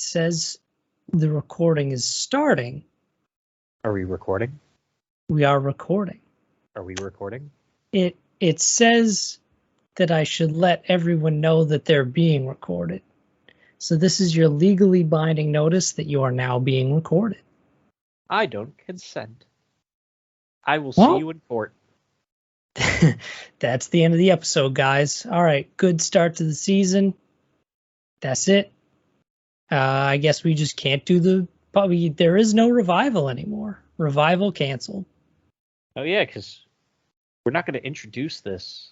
says the recording is starting. Are we recording? We are recording. Are we recording? It says that I should let everyone know that they're being recorded. So this is your legally binding notice that you are now being recorded. I don't consent. I will see you in court. That's the end of the episode, guys. All right, good start to the season. That's it. I guess we just can't do there is no revival anymore. Revival canceled. Oh yeah, because we're not going to introduce this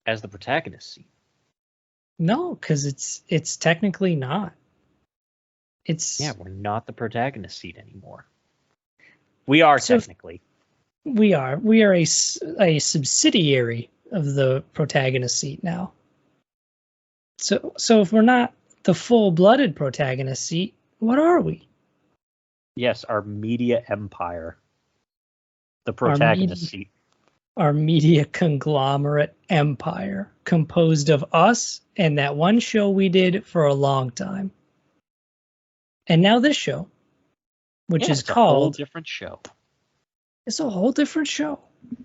as the protagonist scene. No, because it's technically not. We're not the protagonist seat anymore. We are technically. We are a subsidiary of the protagonist seat now. So if we're not the full-blooded protagonist seat, what are we? Yes, our media empire. The protagonist seat. Our media conglomerate empire, composed of us and that one show we did for a long time. And now this show, which is called... a whole different show. It's a whole different show.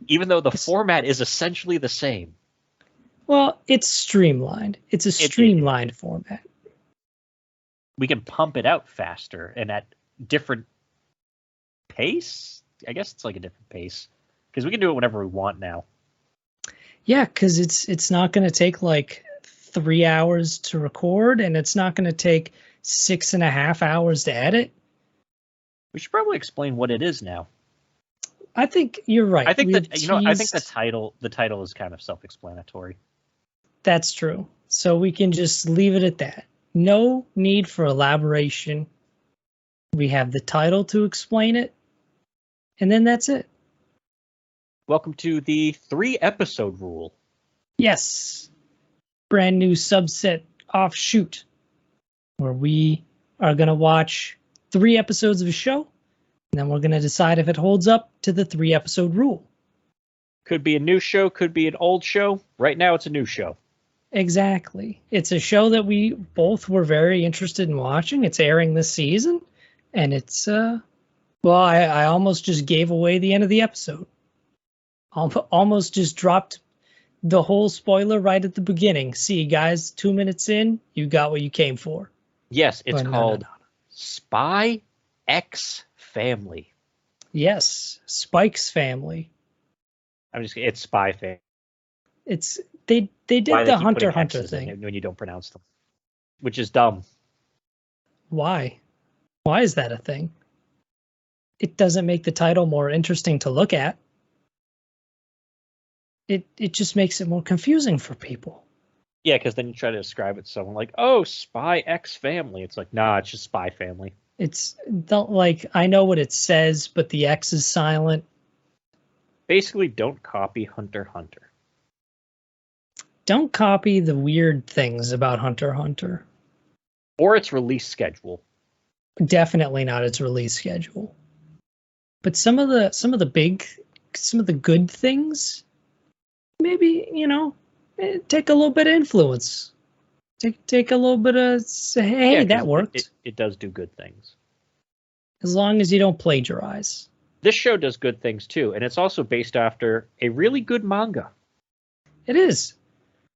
Even though the format is essentially the same. Well, it's streamlined. It's a streamlined format. We can pump it out faster and at different pace. I guess it's like a different pace. Because we can do it whenever we want now. Yeah, because it's not going to take like 3 hours to record, and it's not going to take 6.5 hours to edit. We should probably explain what it is now. I think you're right. I think I think the title is kind of self-explanatory. That's true. So we can just leave it at that. No need for elaboration. We have the title to explain it, and then that's it. Welcome to the 3-episode rule. Yes. Brand new subset offshoot where we are going to watch 3 episodes of a show, and then we're going to decide if it holds up to the 3-episode rule. Could be a new show, could be an old show. Right now it's a new show. Exactly. It's a show that we both were very interested in watching. It's airing this season, and it's, I almost just gave away the end of the episode. Almost just dropped the whole spoiler right at the beginning. See, guys, 2 minutes in, you got what you came for. Yes, it's called Spy X Family. Yes, Spike's Family. It's Spy Family. They did the Hunter thing when you don't pronounce them, which is dumb. Why? Why is that a thing? It doesn't make the title more interesting to look at. It just makes it more confusing for people. Yeah, because then you try to describe it to someone like, oh, Spy X Family. It's like, nah, it's just Spy Family. I know what it says, but the X is silent. Basically, don't copy Hunter x Hunter. Don't copy the weird things about Hunter x Hunter. Or its release schedule. Definitely not its release schedule. But some of the good things, maybe, take a little bit of influence. Take a little bit of, say, hey, that worked. It does do good things. As long as you don't plagiarize. This show does good things too, and it's also based after a really good manga. It is.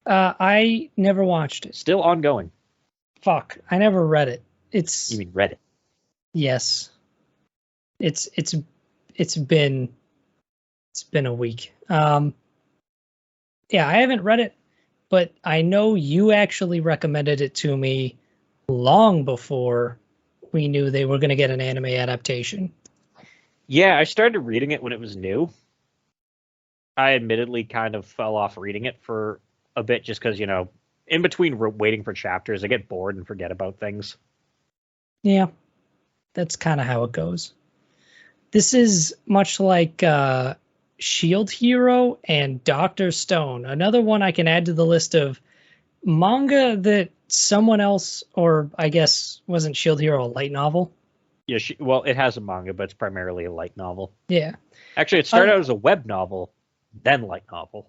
I never watched it. Still ongoing. Fuck, I never read it. You mean read it? Yes. It's been a week. Yeah, I haven't read it, but I know you actually recommended it to me long before we knew they were going to get an anime adaptation. Yeah, I started reading it when it was new. I admittedly kind of fell off reading it for a bit just because, in between waiting for chapters, I get bored and forget about things. Yeah, that's kind of how it goes. This is much like Shield Hero and Dr. Stone. Another one I can add to the list of manga that someone else, or I guess wasn't Shield Hero a light novel? Yeah, it has a manga, but it's primarily a light novel. Yeah. Actually, it started out as a web novel, then light novel.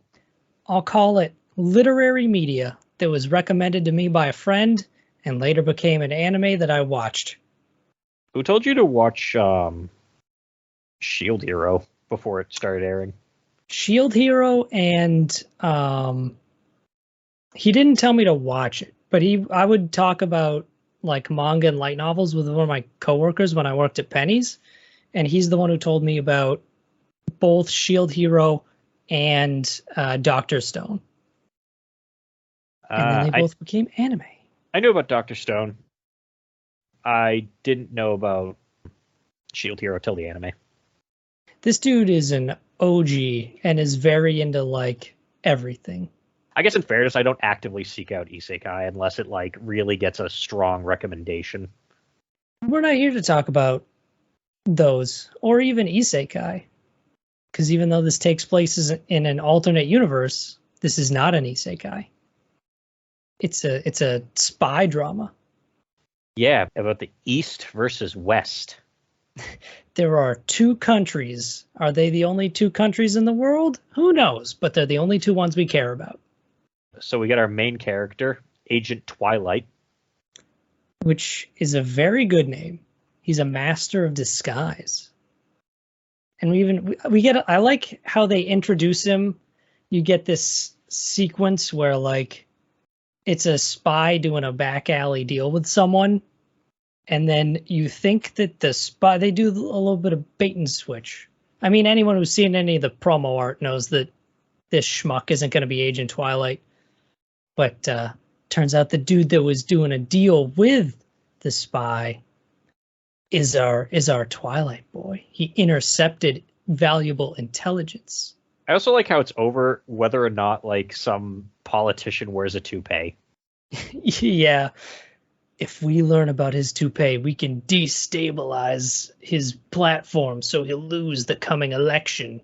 I'll call it literary media that was recommended to me by a friend, and later became an anime that I watched. Who told you to watch Shield Hero before it started airing? Shield Hero, and he didn't tell me to watch it, but I would talk about like manga and light novels with one of my coworkers when I worked at Penny's, and he's the one who told me about both Shield Hero and Doctor Stone. And then they both became anime. I knew about Doctor Stone. I didn't know about Shield Hero till the anime. This dude is an OG and is very into like everything. I guess in fairness, I don't actively seek out isekai unless it like really gets a strong recommendation. We're not here to talk about those or even isekai, because even though this takes place in an alternate universe, this is not an isekai. It's a spy drama. Yeah, about the East versus West. There are two countries. Are they the only two countries in the world? Who knows? But they're the only two ones we care about. So we got our main character, Agent Twilight, which is a very good name. He's a master of disguise. And we get, I like how they introduce him. You get this sequence where like it's a spy doing a back alley deal with someone, and then you think that the spy, they do a little bit of bait and switch. I mean, anyone who's seen any of the promo art knows that this schmuck isn't going to be Agent Twilight. But turns out the dude that was doing a deal with the spy is our Twilight boy. He intercepted valuable intelligence. I also like how it's over whether or not like some politician wears a toupee. Yeah. If we learn about his toupee, we can destabilize his platform so he'll lose the coming election.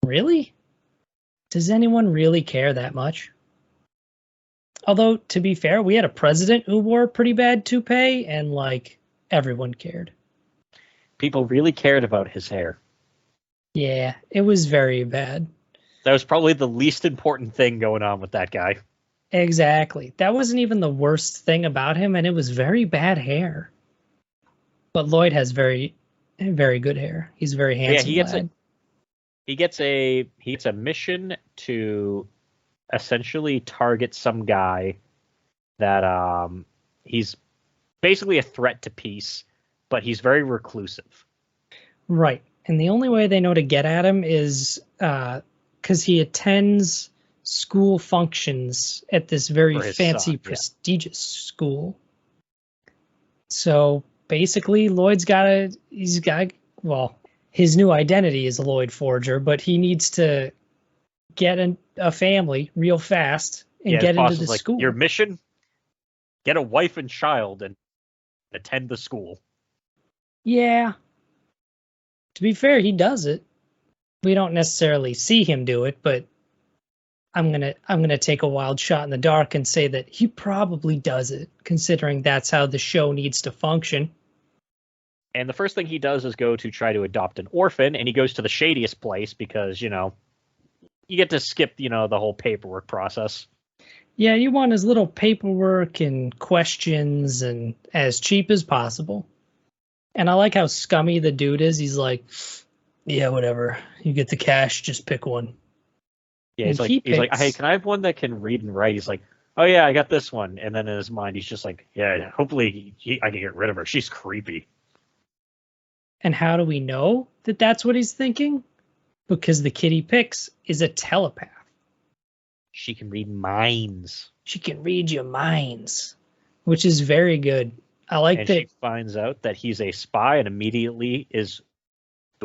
Really? Does anyone really care that much? Although, to be fair, we had a president who wore a pretty bad toupee, and like everyone cared. People really cared about his hair. Yeah, it was very bad. That was probably the least important thing going on with that guy. Exactly. That wasn't even the worst thing about him, and it was very bad hair. But Lloyd has very, very good hair. He's very handsome. Yeah, he gets a mission to essentially target some guy that he's basically a threat to peace, but he's very reclusive. Right. And the only way they know to get at him is because he attends school functions at this very fancy, prestigious school. So basically, Lloyd's his new identity is Lloyd Forger, but he needs to get a family real fast and get into the school. Your mission? Get a wife and child and attend the school. Yeah. To be fair, he does it. We don't necessarily see him do it, but I'm gonna take a wild shot in the dark and say that he probably does it, considering that's how the show needs to function. And the first thing he does is go to try to adopt an orphan, and he goes to the shadiest place because, you get to skip, the whole paperwork process. Yeah, you want as little paperwork and questions and as cheap as possible. And I like how scummy the dude is. He's like, yeah, whatever. You get the cash, just pick one. Yeah, he's like, hey, can I have one that can read and write? He's like, oh yeah, I got this one. And then in his mind, he's just like, yeah, hopefully I can get rid of her. She's creepy. And how do we know that that's what he's thinking? Because the kid he picks is a telepath. She can read minds. She can read your minds, which is very good. I like that. She finds out that he's a spy and immediately is.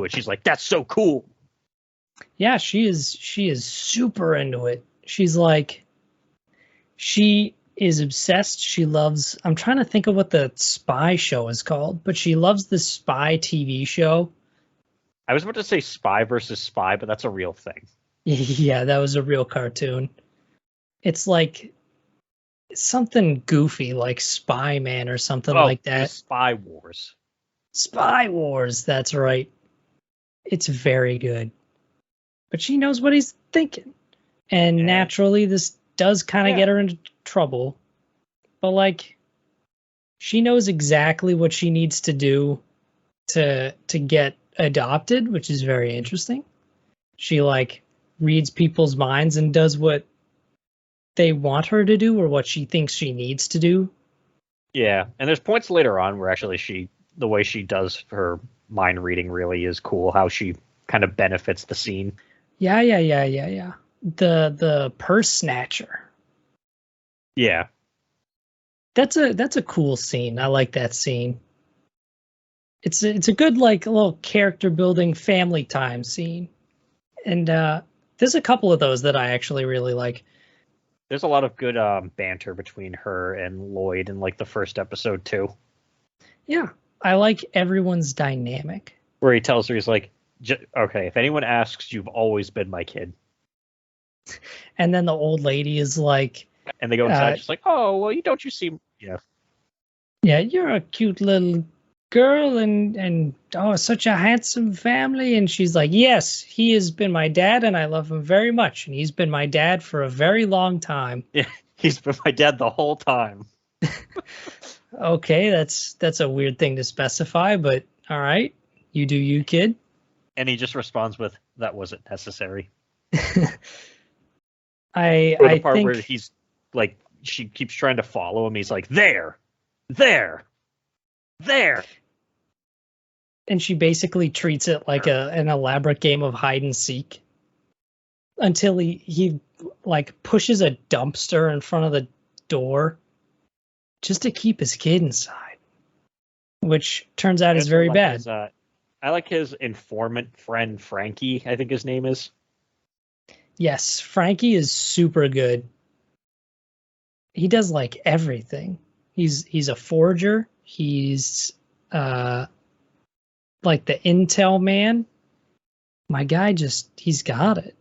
She's like, that's so cool. Yeah, she is super into it. She's like, she is obsessed. She loves, I'm trying to think of what the spy show is called, but she loves the spy TV show. I was about to say Spy versus Spy, but that's a real thing. Yeah, that was a real cartoon. It's like something goofy like Spy Man or something like that. Spy Wars. Spy Wars, that's right. It's very good. But she knows what he's thinking. And naturally, this does kind of get her into trouble. But, like, She knows exactly what she needs to do to get adopted, which is very interesting. She like reads people's minds and does what they want her to do or what she thinks she needs to do. Yeah, and there's points later on where actually the way she does her mind reading really is cool. How she kind of benefits the scene. Yeah. The purse snatcher. Yeah, That's a cool scene. I like that scene. It's a good like little character building family time scene. And there's a couple of those that I actually really like. there's a lot of good banter between her and Lloyd in like the first episode too, Yeah, I like everyone's dynamic. where he tells her he's like, "Okay, if anyone asks, you've always been my kid." And then the old lady is like, And they go inside, just like, "Oh, well, you seem, yeah." yeah, you're a cute little girl and oh, such a handsome family." And she's like, yes, he has been my dad and I love him very much. And he's been my dad for a very long time. Yeah, he's been my dad the whole time. Okay, that's a weird thing to specify, but all right, you do you, kid. And he just responds with, "That wasn't necessary." I Part think where he's like, she keeps trying to follow him. He's like, there, there. and she basically treats it like an elaborate game of hide and seek until he like pushes a dumpster in front of the door just to keep his kid inside, which turns out is very bad. I like his informant friend, Frankie, I think his name is. Yes, Frankie is super good. He does like everything. He's a forger. He's like the intel man. My guy he's got it.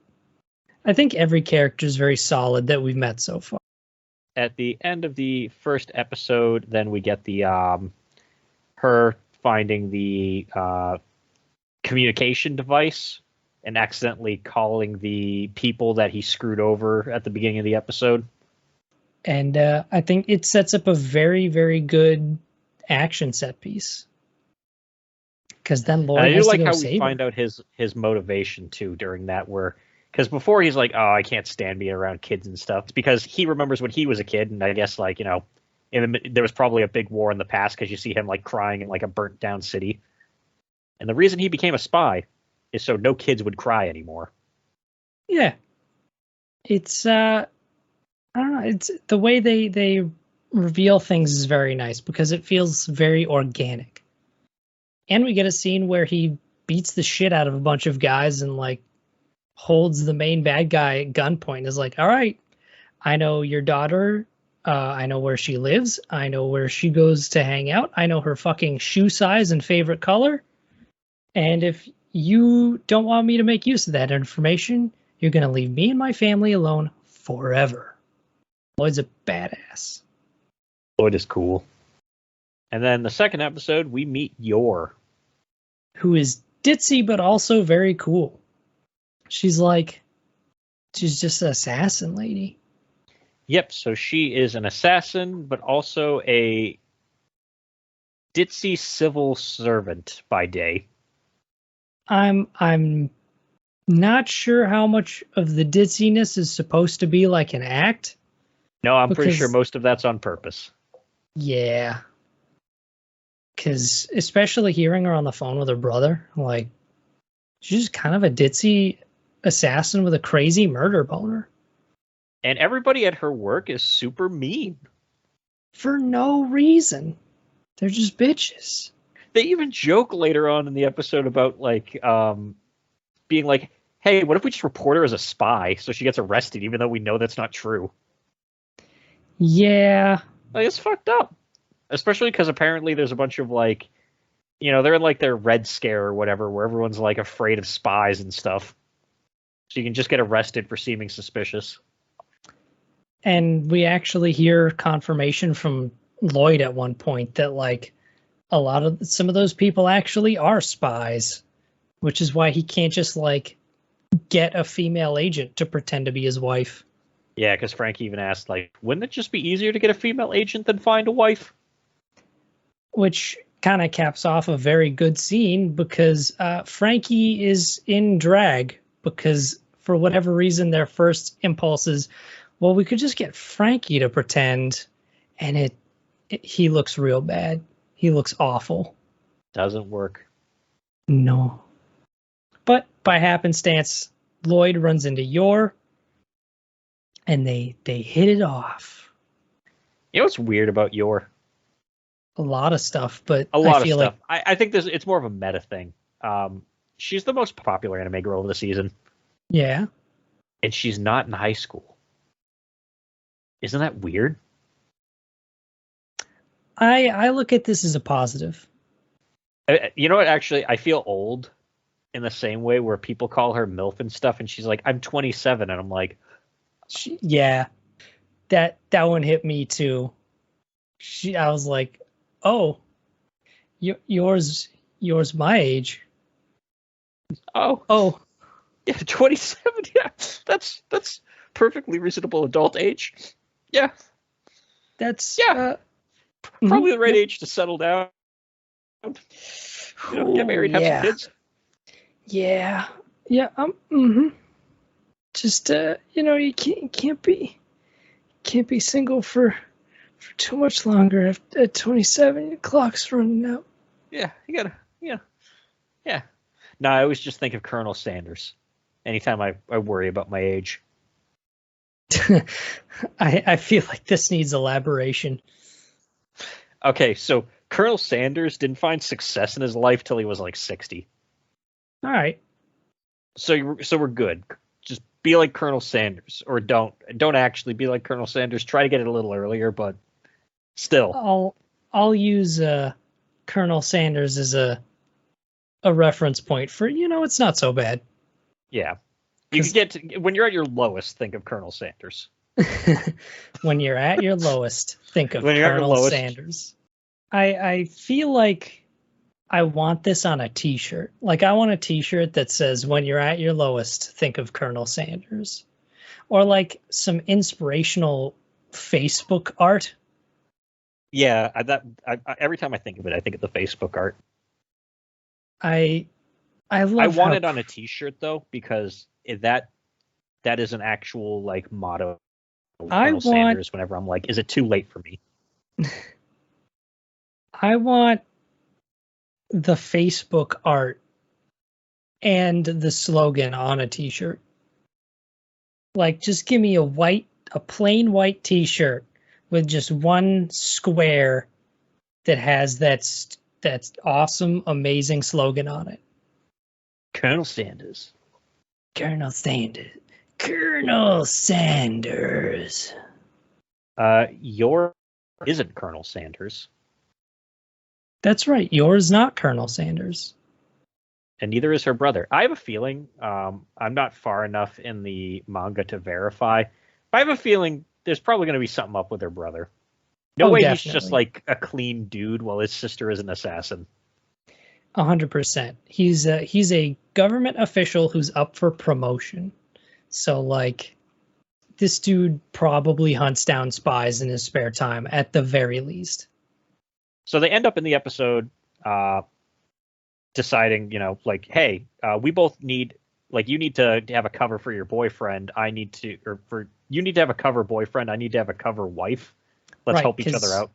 I think every character is very solid that we've met so far. At the end of the first episode, then we get the her finding the communication device and accidentally calling the people that he screwed over at the beginning of the episode. And I think it sets up a very, very good action set piece. Because then Lloyd has to go save her. I do like how we find out his motivation too during that, where because before he's like, "Oh, I can't stand being around kids and stuff." It's because he remembers when he was a kid, and I guess like there was probably a big war in the past because you see him like crying in like a burnt down city, and the reason he became a spy is so no kids would cry anymore. Yeah, it's I don't know. It's the way they reveal things is very nice because it feels very organic. And we get a scene where he beats the shit out of a bunch of guys and like holds the main bad guy at gunpoint. Is like, all right, I know your daughter. I know where she lives. I know where she goes to hang out. I know her fucking shoe size and favorite color. And if you don't want me to make use of that information, you're going to leave me and my family alone forever. Lloyd's a badass. Lloyd is cool. And then the second episode, we meet Yor, who is ditzy but also very cool. She's just an assassin lady. Yep, so she is an assassin, but also a ditzy civil servant by day. I'm not sure how much of the ditziness is supposed to be like an act. No, I'm pretty sure most of that's on purpose. Yeah. Because especially hearing her on the phone with her brother, like, she's just kind of a ditzy assassin with a crazy murder boner. And everybody at her work is super mean. For no reason. They're just bitches. They even joke later on in the episode about, like, being like, hey, what if we just report her as a spy so she gets arrested even though we know that's not true? Yeah. Like, it's fucked up. Especially because apparently there's a bunch of, like, they're in, like, their Red Scare or whatever, where everyone's, like, afraid of spies and stuff. So you can just get arrested for seeming suspicious. And we actually hear confirmation from Lloyd at one point that, like, some of those people actually are spies, which is why he can't just, like, get a female agent to pretend to be his wife. Yeah, because Frank even asked, like, wouldn't it just be easier to get a female agent than find a wife? which kind of caps off a very good scene because Frankie is in drag because for whatever reason their first impulse is, well, we could just get Frankie to pretend, and he looks real bad. He looks awful. Doesn't work. No. But by happenstance, Lloyd runs into Yor, and they hit it off. You know what's weird about Yor? A lot of stuff, but A lot I feel of stuff. like I think it's more of a meta thing. She's the most popular anime girl of the season. yeah. And she's not in high school. Isn't that weird? I look at this as a positive. You know what? Actually, I feel old in the same way where people call her MILF and stuff, and she's like, "I'm 27," and I'm like, Yeah, that one hit me too. I was like, oh, yours my age. "Oh, yeah, 27. Yeah, that's perfectly reasonable adult age. Yeah, That's probably the right age to settle down. Get married, have some kids." Yeah. Just you can't be single for too much longer. At 27, your clock's running out. Yeah, you gotta. Yeah. No, I always just think of Colonel Sanders anytime I worry about my age. I feel like this needs elaboration. Okay, so Colonel Sanders didn't find success in his life till he was like 60. All right. So we're good. Just be like Colonel Sanders, or don't actually be like Colonel Sanders. Try to get it a little earlier, but still. I'll use Colonel Sanders as a reference point for it's not so bad. Yeah, you can get to, when you're at your lowest, think of Colonel Sanders. When you're at your lowest, think of Colonel Sanders. I feel like I want this on a t-shirt. Like I want a t-shirt that says when you're at your lowest, think of Colonel Sanders. Or like some inspirational Facebook art. Yeah, every time I think of it, I think of the Facebook art. I love I want it on a t-shirt though, because that is an actual like motto of Colonel Sanders whenever I'm like, is it too late for me? I want the Facebook art and the slogan on a t-shirt. Like just give me a plain white t-shirt with just one square that has that's awesome, amazing slogan on it. Colonel Sanders. Colonel Sanders. Colonel Sanders. Yor isn't Colonel Sanders. That's right. Yours not Colonel Sanders. And neither is her brother. I have a feeling, I'm not far enough in the manga to verify, but I have a feeling there's probably going to be something up with her brother. No way definitely. He's just like a clean dude while his sister is an assassin. 100%. He's a government official who's up for promotion. So like this dude probably hunts down spies in his spare time at the very least. So they end up in the episode deciding, like, hey, we both need, like, you need to have a cover for your boyfriend. You need to have a cover boyfriend. I need to have a cover wife. Let's help each other out.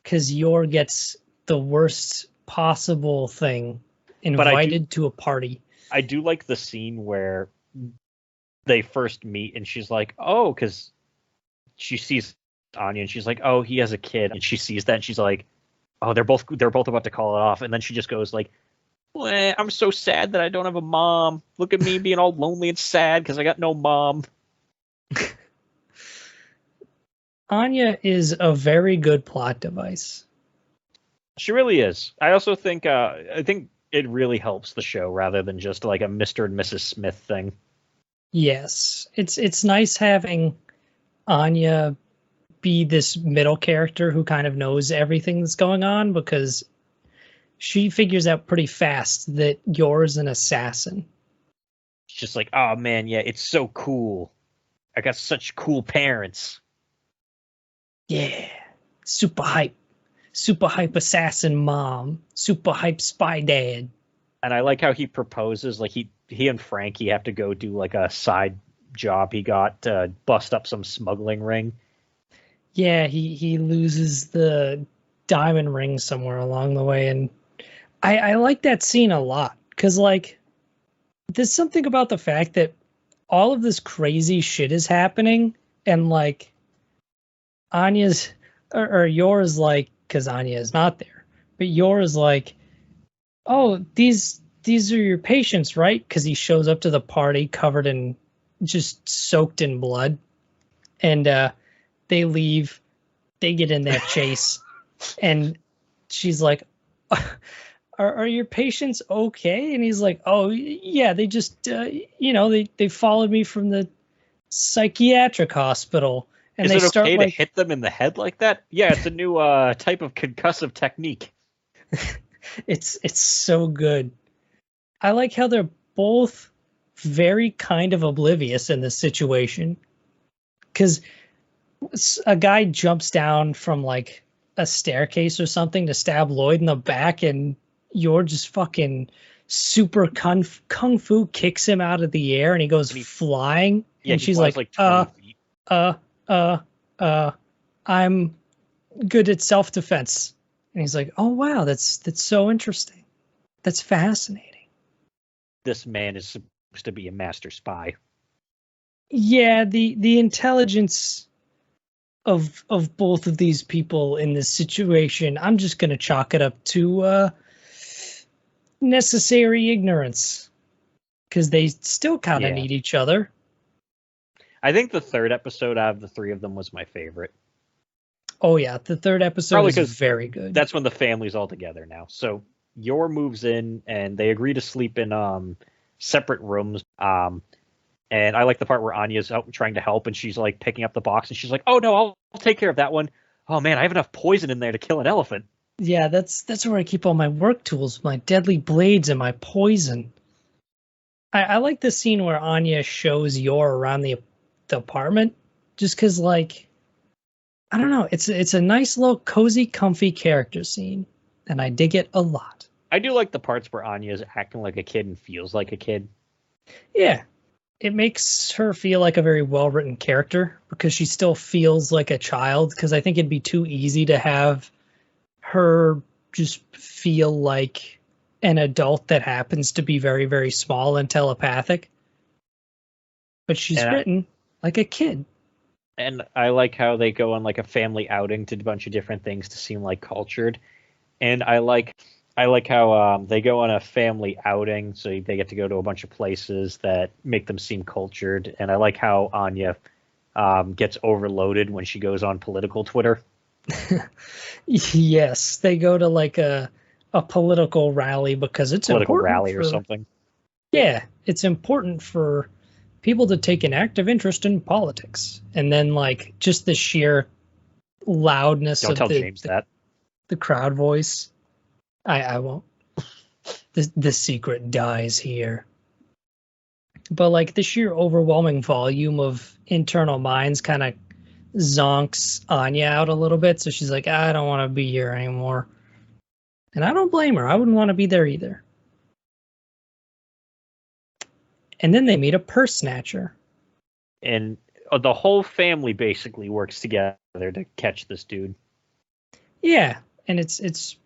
Because Yor gets the worst possible thing invited to a party. I do like the scene where they first meet and she's like, oh, because she sees Anya and she's like, oh, he has a kid. And she sees that and she's like, oh, they're both about to call it off. And then she just goes like, well, I'm so sad that I don't have a mom. Look at me being all lonely and sad because I got no mom. Anya is a very good plot device. She really is. I also think it really helps the show rather than just like a Mr. and Mrs. Smith thing. Yes. It's nice having Anya be this middle character who kind of knows everything that's going on because she figures out pretty fast that Yor's an assassin. It's just like, oh man, yeah, it's so cool. I got such cool parents. Yeah. Super hype. super hype assassin mom, super hype spy dad. And I like how he proposes, like he and Frankie have to go do like a side job he got to bust up some smuggling ring. Yeah, he loses the diamond ring somewhere along the way, and I like that scene a lot because like there's something about the fact that all of this crazy shit is happening, and like Anya's or yours like because Anya is not there, but yours like, oh, these are your patients, right? Because he shows up to the party covered in just soaked in blood, and they leave, they get in that chase, and she's like, are your patients okay? And he's like, oh yeah, they just they followed me from the psychiatric hospital, and Is they it start okay to like hit them in the head like that? Yeah, it's a new type of concussive technique. it's so good. I like how they're both very kind of oblivious in this situation because a guy jumps down from like a staircase or something to stab Lloyd in the back, and you're just fucking super kung fu kicks him out of the air, and he goes flying. Yeah, And he she's flies like, 20 feet. I'm good at self-defense. And he's like, oh wow, that's so interesting. That's fascinating. This man is supposed to be a master spy. Yeah, the intelligence of both of these people in this situation, I'm just gonna chalk it up to necessary ignorance because they still kind of need each other. I think the third episode out of the three of them was my favorite. Oh yeah, the third episode Probably is very good. That's when the family's all together now. So Yor moves in and they agree to sleep in separate rooms. And I like the part where Anya's out trying to help and she's like picking up the box and she's like, "Oh no, I'll take care of that one. Oh man, I have enough poison in there to kill an elephant." Yeah, that's where I keep all my work tools, my deadly blades and my poison. I like the scene where Anya shows Yor around the apartment, just because like I don't know, it's a nice little cozy, comfy character scene, and I dig it a lot. I do like the parts where Anya's acting like a kid and feels like a kid. Yeah, it makes her feel like a very well-written character because she still feels like a child. Because I think it'd be too easy to have her just feel like an adult that happens to be very, very small and telepathic. But she's written like a kid. And I like how they go on like a family outing to a bunch of different things to seem like cultured. And I like how they go on a family outing, so they get to go to a bunch of places that make them seem cultured. And I like how Anya gets overloaded when she goes on political Twitter. Yes, they go to like a political rally because it's political important rally or something. Yeah, it's important for people to take an active interest in politics, and then like just the sheer loudness Don't of tell James that. The crowd voice. I won't. The secret dies here. But like the sheer overwhelming volume of internal minds kind of zonks Anya out a little bit, so she's like, I don't want to be here anymore. And I don't blame her. I wouldn't want to be there either. And then they meet a purse snatcher. And the whole family basically works together to catch this dude. Yeah, and it's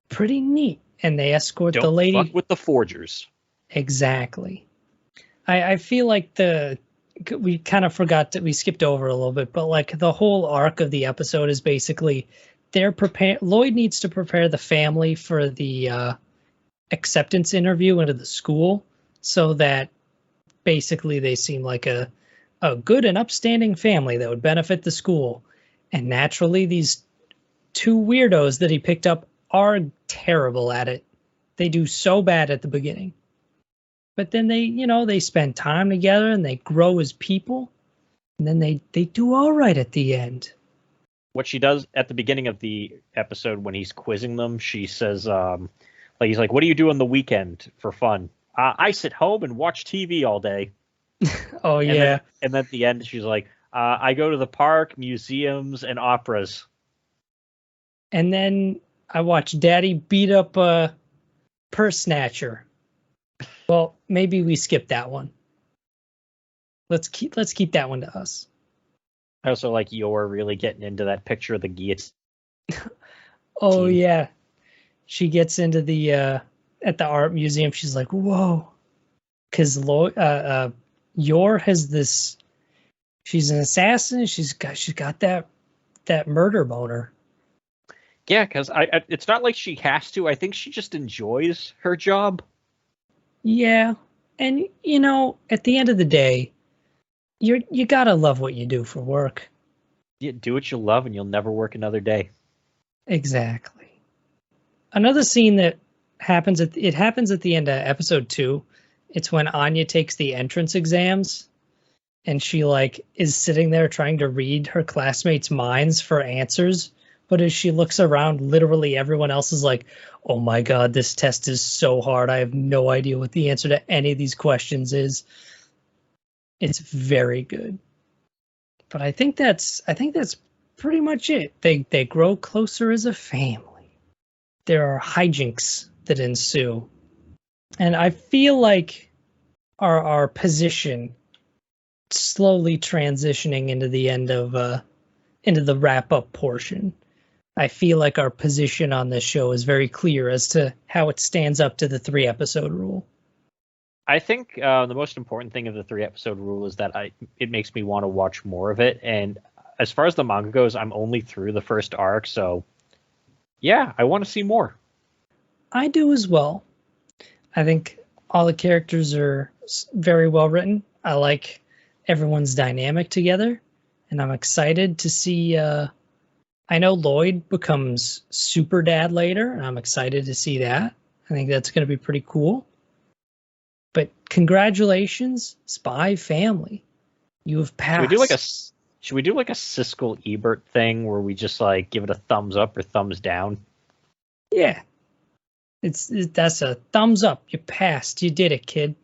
pretty neat. And they escort the lady. Don't fuck with the forgers. Exactly. I feel like we kind of forgot that we skipped over a little bit, but like the whole arc of the episode is basically Lloyd needs to prepare the family for the acceptance interview into the school so that basically they seem like a good and upstanding family that would benefit the school. And naturally, these two weirdos that he picked up are terrible at it. They do so bad at the beginning. But then they spend time together and they grow as people. And then they do all right at the end. What she does at the beginning of the episode when he's quizzing them, she says, he's like, "What do you do on the weekend for fun?" I sit home and watch TV all day. Oh, yeah. And then at the end, she's like, I go to the park, museums, and operas. And then I watched Daddy beat up a purse snatcher. Well, maybe we skip that one. Let's keep that one to us. I also like you're really getting into that picture of the guillotine. Oh yeah, she gets into the at the art museum. She's like, whoa, because Yor has this. She's an assassin. She's got that murder boner. Yeah, because it's not like she has to. I think she just enjoys her job. Yeah, and at the end of the day, you gotta love what you do for work. You do what you love, and you'll never work another day. Exactly. Another scene that happens at the end of episode 2. It's when Anya takes the entrance exams, and she is sitting there trying to read her classmates' minds for answers. But as she looks around, literally everyone else is like, "Oh my god, this test is so hard. I have no idea what the answer to any of these questions is." It's very good. But I think that's pretty much it. They grow closer as a family. There are hijinks that ensue. And I feel like our position slowly transitioning into the end of into the wrap up portion. I feel like our position on this show is very clear as to how it stands up to the 3-episode rule. I think the most important thing of the 3-episode rule is that it makes me want to watch more of it. And as far as the manga goes, I'm only through the first arc, so yeah, I want to see more. I do as well. I think all the characters are very well written. I like everyone's dynamic together, and I'm excited to see. I know Lloyd becomes super dad later, and I'm excited to see that. I think that's going to be pretty cool. But congratulations, Spy Family. You have passed. Should we do like a Siskel Ebert thing where we just give it a thumbs up or thumbs down? Yeah. That's a thumbs up. You passed. You did it, kid.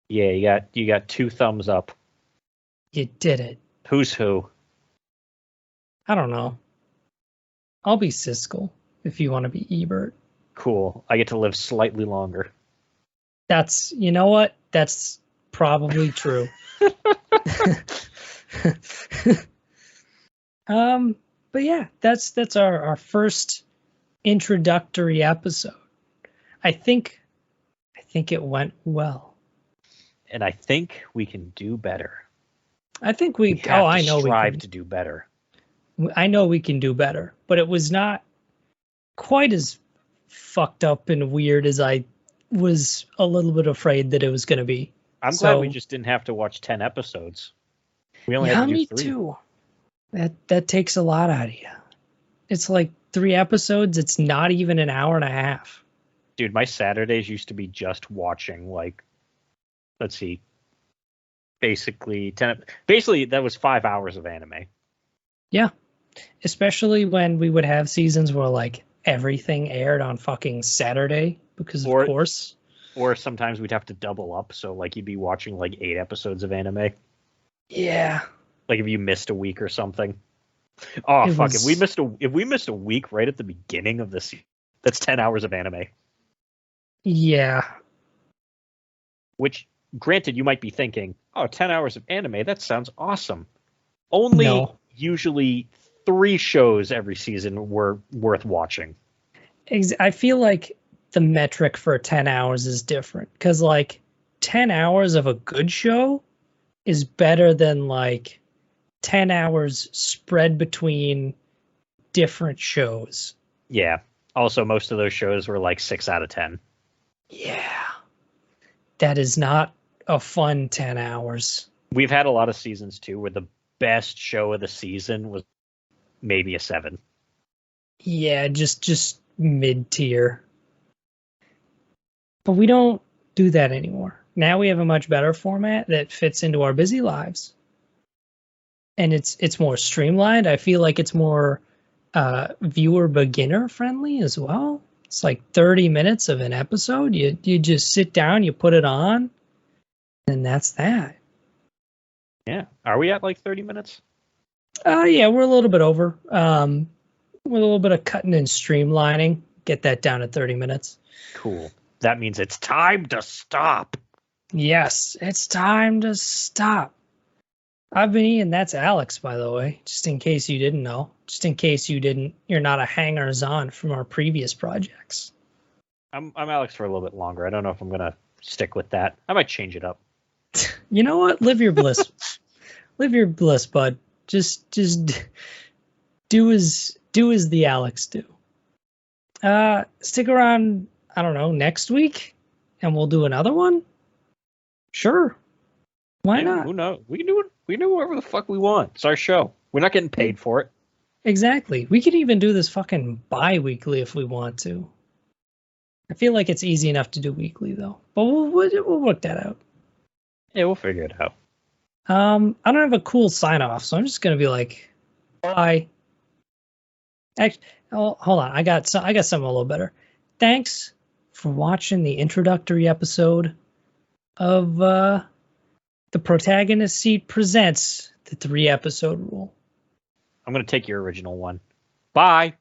Yeah, you got 2 thumbs up. You did it. Who's who? I don't know. I'll be Siskel if you want to be Ebert. Cool. I get to live slightly longer. You know what? That's probably true. But yeah, that's our first introductory episode. I think it went well. And I think we can do better. I think we have to strive to do better. I know we can do better, but it was not quite as fucked up and weird as I was a little bit afraid that it was going to be. I'm glad we just didn't have to watch 10 episodes. We only had to do 3. Me too. That takes a lot out of you. It's like 3 episodes. It's not even an hour and a half. Dude, my Saturdays used to be just watching let's see, basically that was 5 hours of anime. Yeah. Especially when we would have seasons where everything aired on fucking Saturday because of course. Or sometimes we'd have to double up, so you'd be watching 8 episodes of anime. Yeah. If you missed a week or something. Oh fuck! If we missed a week right at the beginning of this, that's 10 hours of anime. Yeah. Which, granted, you might be thinking, 10 hours of anime, that sounds awesome. Only usually 3 shows every season were worth watching. I feel like the metric for 10 hours is different because 10 hours of a good show is better than 10 hours spread between different shows. Yeah. Also, most of those shows were 6 out of 10. Yeah. That is not a fun 10 hours. We've had a lot of seasons too where the best show of the season was maybe a 7. Yeah, just mid-tier. But we don't do that anymore. Now we have a much better format that fits into our busy lives. And it's more streamlined. I feel like it's more viewer beginner friendly as well. It's 30 minutes of an episode. You just sit down, you put it on, and that's that. Yeah. Are we at 30 minutes? Yeah, we're a little bit over. with a little bit of cutting and streamlining, get that down to 30 minutes. Cool. That means it's time to stop. Yes, it's time to stop. I've been Ian. That's Alex, by the way, just in case you didn't know. Just in case you're not a hangers-on from our previous projects. I'm Alex for a little bit longer. I don't know if I'm going to stick with that. I might change it up. You know what? Live your bliss. Live your bliss, bud. Just do as the Alex do. Stick around, I don't know, next week and we'll do another one. Sure. Why not? Who knows? We can do it. We can do whatever the fuck we want. It's our show. We're not getting paid for it. Exactly. We could even do this fucking bi-weekly if we want to. I feel like it's easy enough to do weekly though. But we'll work that out. Yeah, we'll figure it out. I don't have a cool sign off, so I'm just gonna be like, bye. Actually, hold on. I got something a little better. Thanks for watching the introductory episode of The Protagonist Seat Presents the 3-episode rule. I'm going to take your original one. Bye.